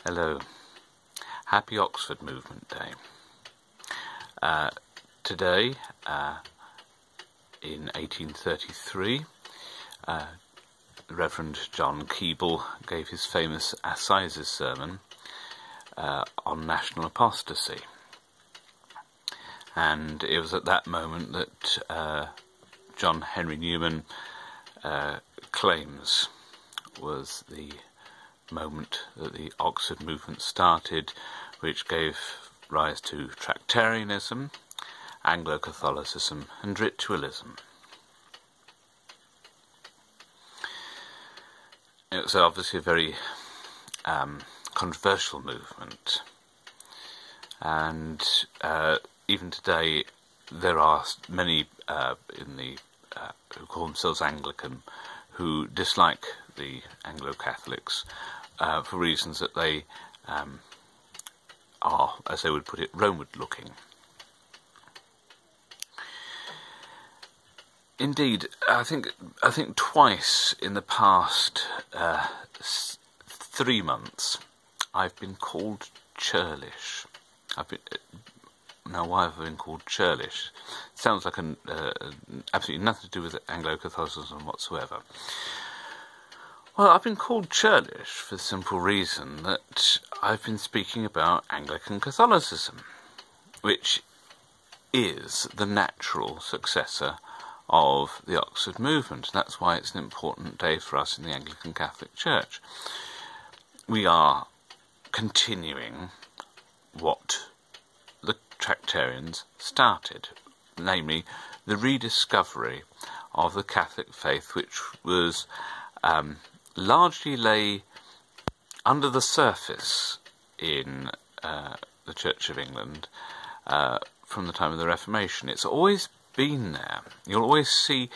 Hello. Happy Oxford Movement Day. Today, in 1833, the Reverend John Keble gave his famous Assizes sermon on national apostasy. And it was at that moment that John Henry Newman claims was the moment that the Oxford movement started, which gave rise to Tractarianism, Anglo-Catholicism and Ritualism. It was obviously a very controversial movement, and even today there are many who call themselves Anglican who dislike the Anglo-Catholics for reasons that they are, as they would put it, Romeward-looking. Indeed, I think twice in the past 3 months I've been called Churlish. Now, why have I been called Churlish? It sounds like absolutely nothing to do with Anglo-Catholicism whatsoever. Well, I've been called Churlish for the simple reason that I've been speaking about Anglican Catholicism, which is the natural successor of the Oxford movement. That's why it's an important day for us in the Anglican Catholic Church. We are continuing what the Tractarians started, namely the rediscovery of the Catholic faith, which was largely lay under the surface in the Church of England from the time of the Reformation. It's always been there. You'll always see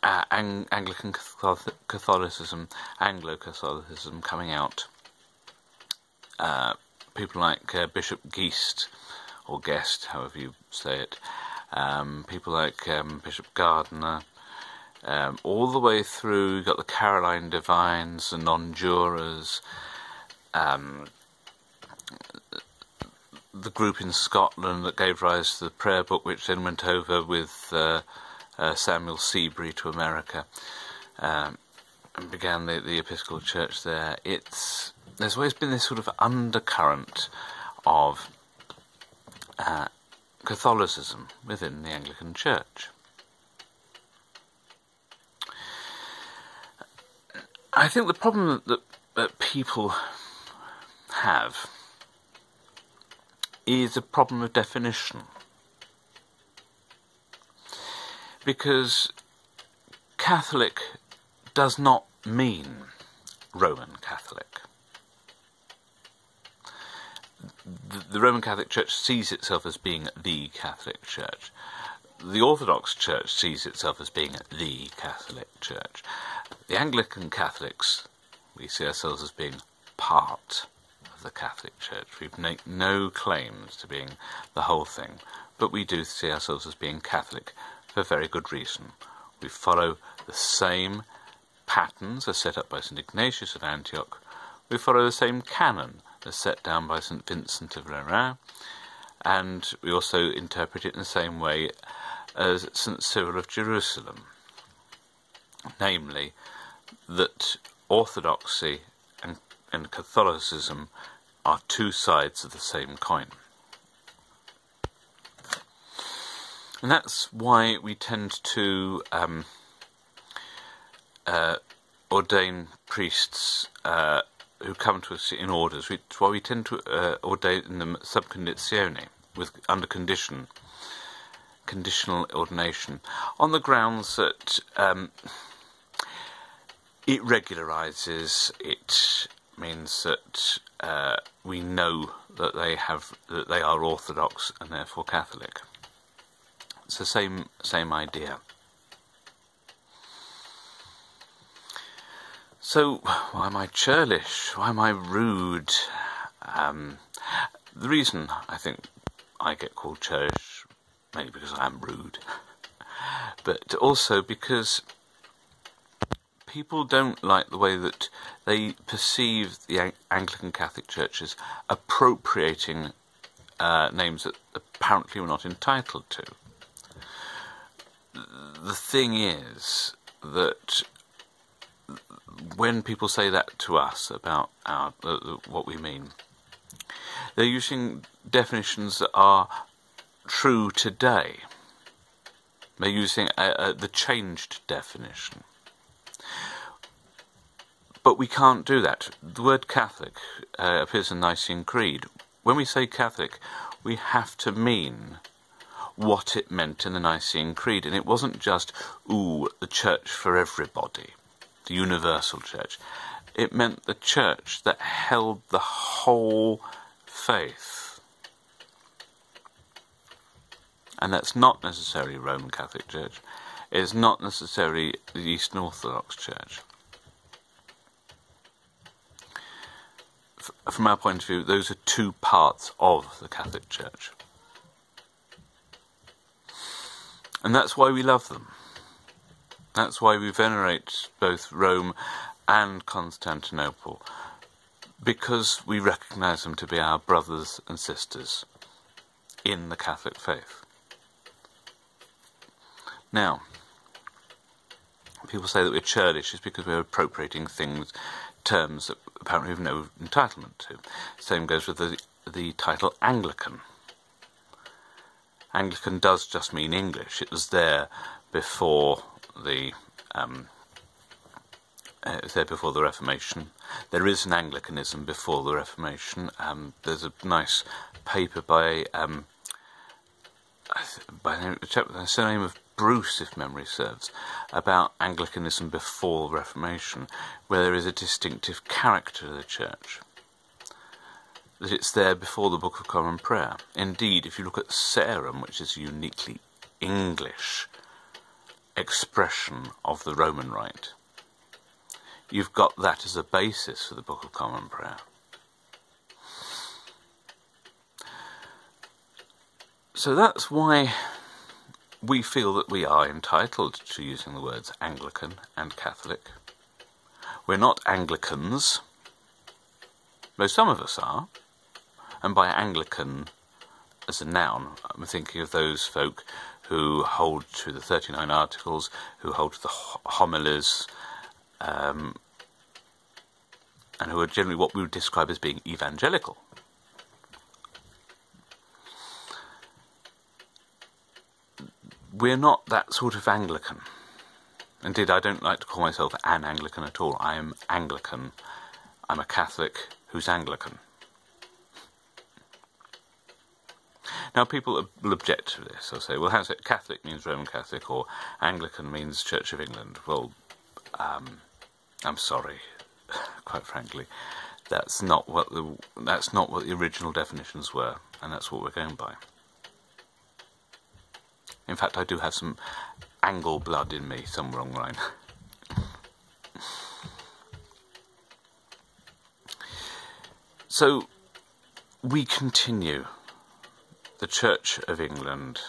Anglican Catholicism, Anglo-Catholicism coming out. People like Bishop Geest, or Guest, however you say it, people like Bishop Gardiner, all the way through. You've got the Caroline Divines, the Non-Jurors, the group in Scotland that gave rise to the prayer book, which then went over with Samuel Seabury to America and began the Episcopal Church there. There's always been this sort of undercurrent of Catholicism within the Anglican Church. I think the problem that people have is a problem of definition, because Catholic does not mean Roman Catholic. The Roman Catholic Church sees itself as being the Catholic Church. The Orthodox Church sees itself as being the Catholic Church. The Anglican Catholics, we see ourselves as being part of the Catholic Church. We make no claims to being the whole thing, but we do see ourselves as being Catholic for very good reason. We follow the same patterns as set up by St. Ignatius of Antioch. We follow the same canon as set down by St. Vincent of Lerins, and we also interpret it in the same way as St. Cyril of Jerusalem, namely that Orthodoxy and Catholicism are two sides of the same coin. And that's why we tend to ordain priests who come to us in orders. It's why we tend to ordain them sub conditione, under conditional ordination, on the grounds that it regularises. It means that we know that they are Orthodox and therefore Catholic. It's the same idea. So, why am I churlish? Why am I rude? The reason I think I get called churlish, mainly because I am rude, but also because people don't like the way that they perceive the Anglican Catholic Church as appropriating names that apparently we're not entitled to. The thing is that when people say that to us about what we mean, they're using definitions that are true today. They're using the changed definition. But we can't do that. The word Catholic appears in the Nicene Creed. When we say Catholic, we have to mean what it meant in the Nicene Creed. And it wasn't just, the church for everybody, the universal church. It meant the church that held the whole faith. And that's not necessarily Roman Catholic Church. It's not necessarily the Eastern Orthodox Church. From our point of view, those are two parts of the Catholic Church. And that's why we love them. That's why we venerate both Rome and Constantinople, because we recognise them to be our brothers and sisters in the Catholic faith. Now, people say that we're churlish is because we're appropriating terms that apparently we have no entitlement to. Same goes with the title Anglican. Anglican does just mean English. It was there before the Reformation. There is an Anglicanism before the Reformation. There's a nice paper by the surname of Bruce, if memory serves, about Anglicanism before the Reformation, where there is a distinctive character to the Church. That it's there before the Book of Common Prayer. Indeed, if you look at Sarum, which is a uniquely English expression of the Roman Rite, you've got that as a basis for the Book of Common Prayer. So that's why we feel that we are entitled to using the words Anglican and Catholic. We're not Anglicans, though some of us are. And by Anglican as a noun, I'm thinking of those folk who hold to the 39 Articles, who hold to the homilies, and who are generally what we would describe as being evangelical. We're not that sort of Anglican. Indeed, I don't like to call myself an Anglican at all. I am Anglican. I'm a Catholic who's Anglican. Now, people will object to this. They'll say, well, how's it? Catholic means Roman Catholic, or Anglican means Church of England. Well, I'm sorry, quite frankly. That's not what the original definitions were, and that's what we're going by. In fact, I do have some Angle blood in me somewhere along the line. So, we continue the Church of England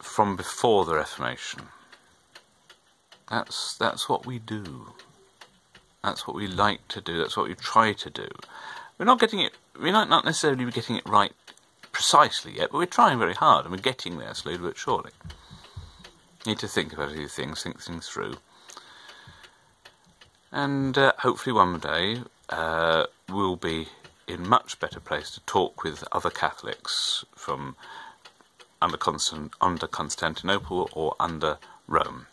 from before the Reformation. That's what we do. That's what we like to do. That's what we try to do. We're not necessarily getting it right precisely yet, but we're trying very hard, and we're getting there slowly but surely. Need to think about these things, think things through, and hopefully one day we'll be in much better place to talk with other Catholics from under Constantinople or under Rome,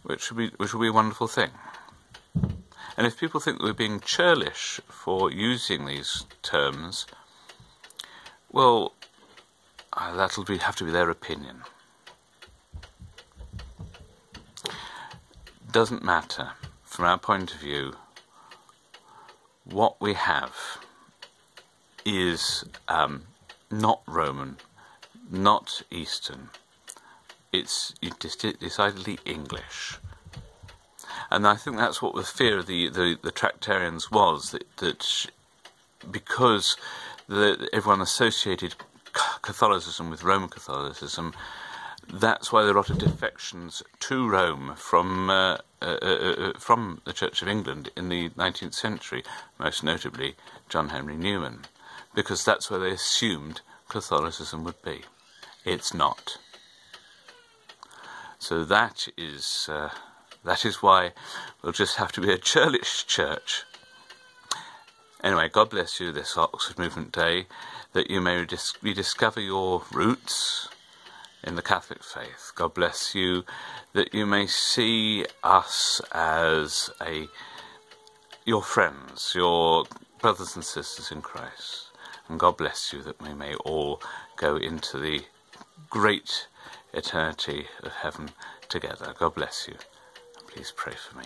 which will be a wonderful thing. And if people think that we're being churlish for using these terms, well, that'll have to be their opinion. Doesn't matter. From our point of view, what we have is not Roman, not Eastern. It's decidedly English. And I think that's what the fear of the Tractarians was, that because everyone associated Catholicism with Roman Catholicism, That's why there are a lot of defections to Rome from the Church of England in the 19th century, most notably John Henry Newman, because that's where they assumed Catholicism would be. It's not. So that is why we'll just have to be a churlish church. Anyway, God bless you this Oxford Movement Day, that you may rediscover your roots in the Catholic faith. God bless you, that you may see us as your friends, your brothers and sisters in Christ. And God bless you, that we may all go into the great eternity of heaven together. God bless you. Please pray for me.